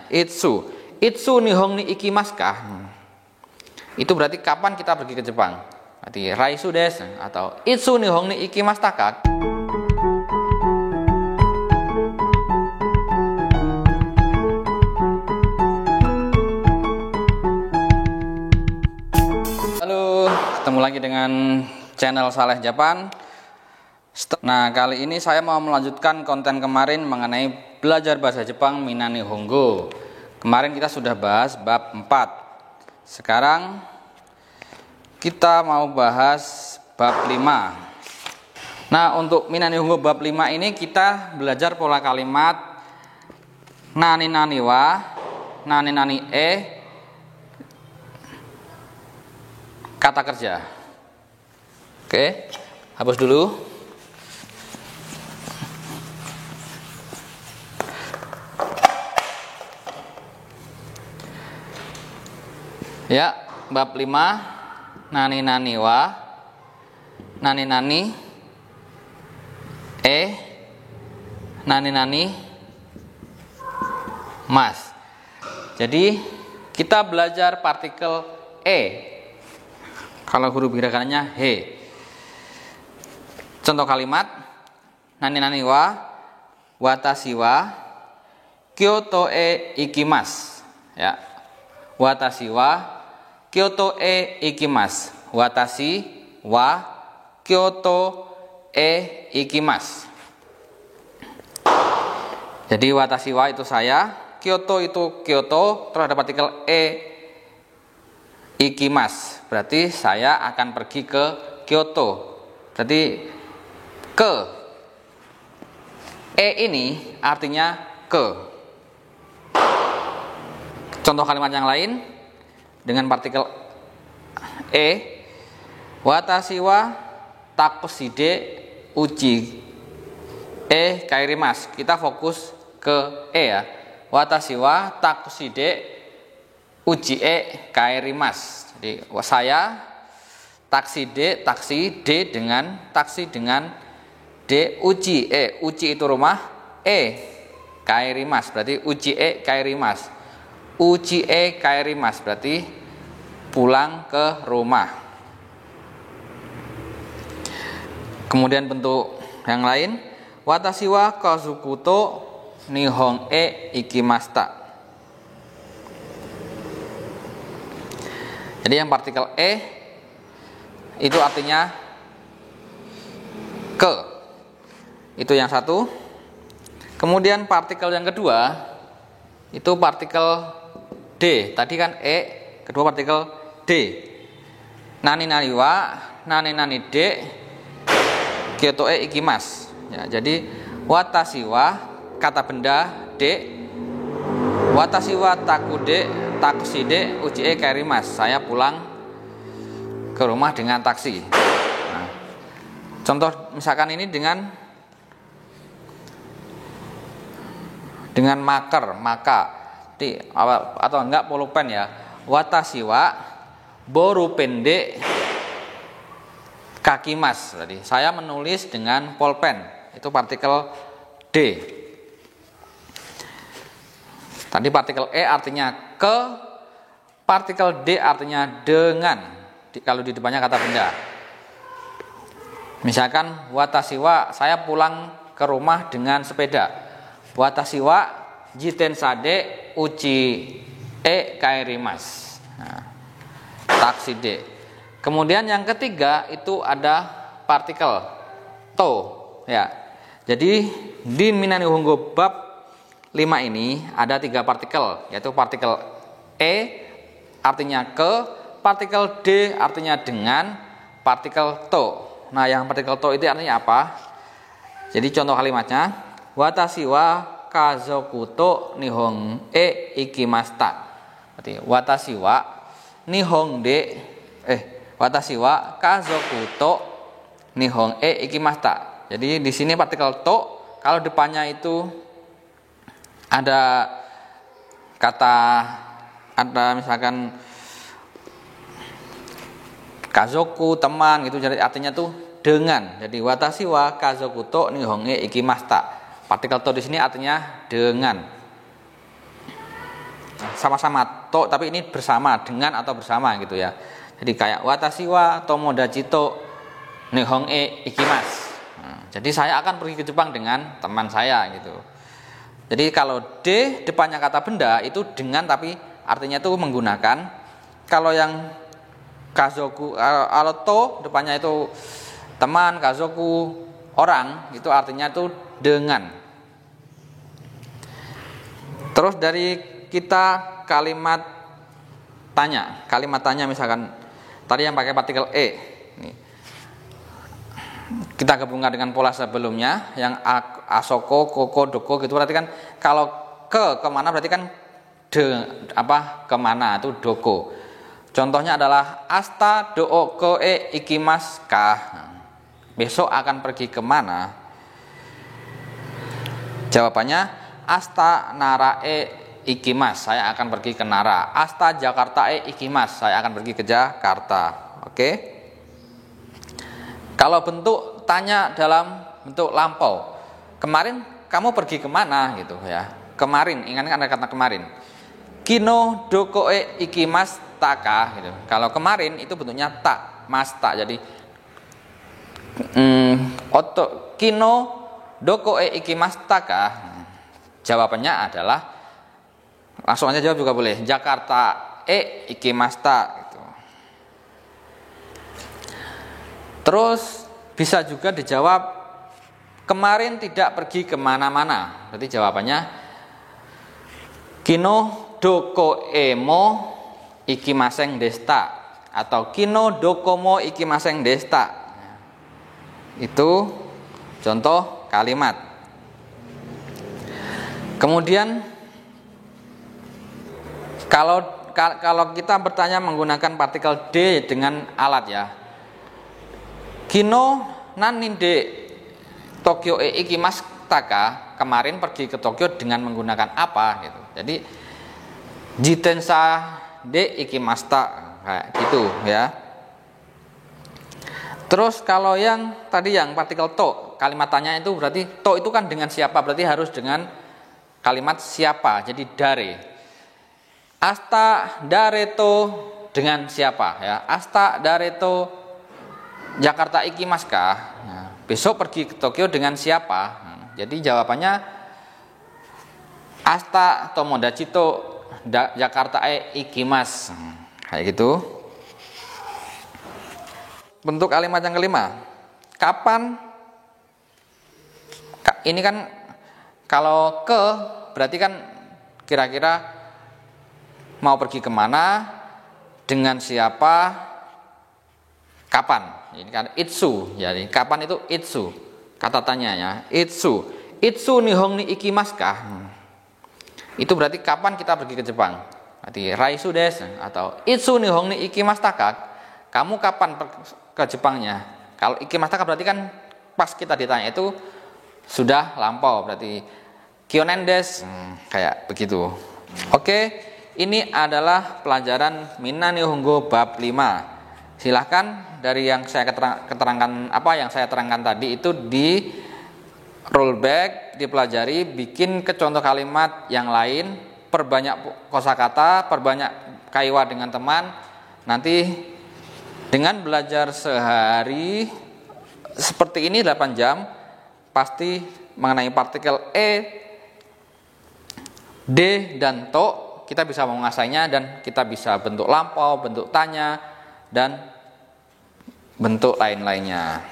Itsu. Itsu nihong ni ikimasu ka? Itu berarti kapan kita pergi ke Jepang? Berarti raisu desu atau itsu nihong ni ikimasu ka? Halo, ketemu lagi dengan channel Saleh Japan. Nah, kali ini saya mau melanjutkan konten kemarin mengenai belajar bahasa Jepang Mina Nihongo. Kemarin kita sudah bahas bab 4. Sekarang kita mau bahas bab 5. Nah, untuk Mina Nihongo bab 5 ini kita belajar pola kalimat nani nani wa, nani nani kata kerja. Oke, hapus dulu. Ya, bab 5 nani nani wa, nani nani nani nani mas. Jadi kita belajar partikel kalau huruf gerakannya he. Contoh kalimat nani nani wa watashi wa Kyoto ikimasu. Ya. Watashi wa Kyoto ikimasu. Watashi wa Kyoto ikimasu. Jadi watashi wa itu saya, Kyoto itu Kyoto, terus ada partikel ikimasu. Berarti saya akan pergi ke Kyoto. Berarti ke ini artinya ke. Contoh kalimat yang lain dengan partikel watashi wa takushide uchi kairimasu. Kita fokus ke ya. Watashi wa takushide uchi kairimasu. Jadi saya taksi D dengan taksi dengan D uchi uchi itu rumah, kairimasu berarti uchi kairimasu. Uchi kairimasu berarti pulang ke rumah. Kemudian bentuk yang lain, watashi wa kazoku to nihon ikimashita. Jadi yang partikel itu artinya ke. Itu yang satu. Kemudian partikel yang kedua itu partikel D. Tadi kan kedua partikel D. Nani nani wa, nani nani D, Kyoto ikimasu. Ya, jadi watashi wa kata benda D, watashi wa takushide uchi kairimasu. Saya pulang ke rumah dengan taksi. Nah, contoh misalkan ini dengan maka atau enggak pulpen ya. Watashi wa boru pendek kakimas. Jadi saya menulis dengan pulpen. Itu partikel D. Tadi partikel artinya ke, partikel D artinya dengan. Kalau di depannya kata benda. Misalkan watashi wa saya pulang ke rumah dengan sepeda. Watashi wa jitensa de uchi kairimasu. Nah, taksi D. Kemudian yang ketiga itu ada partikel to ya. Jadi di Mina Nihongo bab 5 ini ada 3 partikel, yaitu partikel artinya ke, partikel D artinya dengan, partikel to. Nah, yang partikel to itu artinya apa? Jadi contoh kalimatnya, watashi wa kazoku to nihon ikimashita. Berarti watashi wa nihon de watashi wa kazoku to nihon ikimashita. Jadi di sini partikel to, kalau depannya itu ada misalkan kazoku teman gitu, jadi artinya tuh dengan. Jadi watashi wa kazoku to nihon ikimashita. Partikel to di sini artinya dengan. sama-sama to, tapi ini bersama, dengan atau bersama gitu ya. Jadi kayak watashi wa tomodachi to nihon e ikimasu. Jadi saya akan pergi ke Jepang dengan teman saya gitu. Jadi kalau de depannya kata benda itu dengan, tapi artinya itu menggunakan. Kalau yang kazoku, kalau to depannya itu teman, kazoku orang, itu artinya itu dengan. Terus dari kita kalimat tanya misalkan tadi yang pakai partikel e. Kita gabungkan dengan pola sebelumnya yang asoko, koko, doko gitu, berarti kan kalau kemana berarti kan kemana itu doko. Contohnya adalah asta doo ko e ikimasu ka. Besok akan pergi kemana? Jawabannya asta nara e ikimasu, saya akan pergi ke Nara. Asta Jakarta e ikimasu, saya akan pergi ke Jakarta. Oke? Kalau bentuk tanya dalam bentuk lampau, kemarin kamu pergi kemana gitu ya. Kemarin, ingatkan ada kata kemarin. Kino doko e ikimasu taka gitu. Kalau kemarin itu bentuknya tak, masta. Jadi kino doko e ikimasu taka. Jawabannya adalah, langsung aja jawab juga boleh, Jakarta e ikimasta gitu. Terus bisa juga dijawab kemarin tidak pergi kemana-mana. Berarti jawabannya kino doko emo ikimaseng desta atau kino dokomo ikimaseng desta. Itu contoh kalimat. Kemudian kalau kita bertanya menggunakan partikel D dengan alat ya. Kino nanin de Tokyo e ikimasu taka, kemarin pergi ke Tokyo dengan menggunakan apa gitu. Jadi jitensa de ikimasta kayak gitu ya. Terus kalau yang tadi yang partikel to, kalimat tanya itu berarti to itu kan dengan siapa, berarti harus dengan kalimat siapa. Jadi dare. Asta dareto dengan siapa ya. Asta dareto Jakarta ikimasu ka. Nah, besok pergi ke Tokyo dengan siapa? Nah, jadi jawabannya asta tomodachi to Jakarta ikimasu. Kayak gitu. Bentuk kalimat yang kelima. Kapan? Ini kan kalau ke berarti kan kira-kira mau pergi kemana, dengan siapa, kapan. Ini kan itsu, jadi kapan itu itsu. Kata tanyanya itsu. Itsu nihon ni ikimasu ka? Itu berarti kapan kita pergi ke Jepang. Berarti raisu desu atau itsu nihon ni ikimasu ka? Kamu kapan ke Jepangnya? Kalau ikimasu ka berarti kan pas kita ditanya itu sudah lampau, berarti kyonen desu, kayak begitu. Oke, ini adalah pelajaran Minna Nihongo bab 5. Silahkan dari yang saya keterangkan, apa yang saya terangkan tadi itu di rollback, dipelajari, bikin ke contoh kalimat yang lain, perbanyak kosakata, perbanyak kaiwa dengan teman. Nanti dengan belajar sehari seperti ini 8 jam, pasti mengenai partikel e, d dan to kita bisa menguasainya, dan kita bisa bentuk lampau, bentuk tanya, dan bentuk lain-lainnya.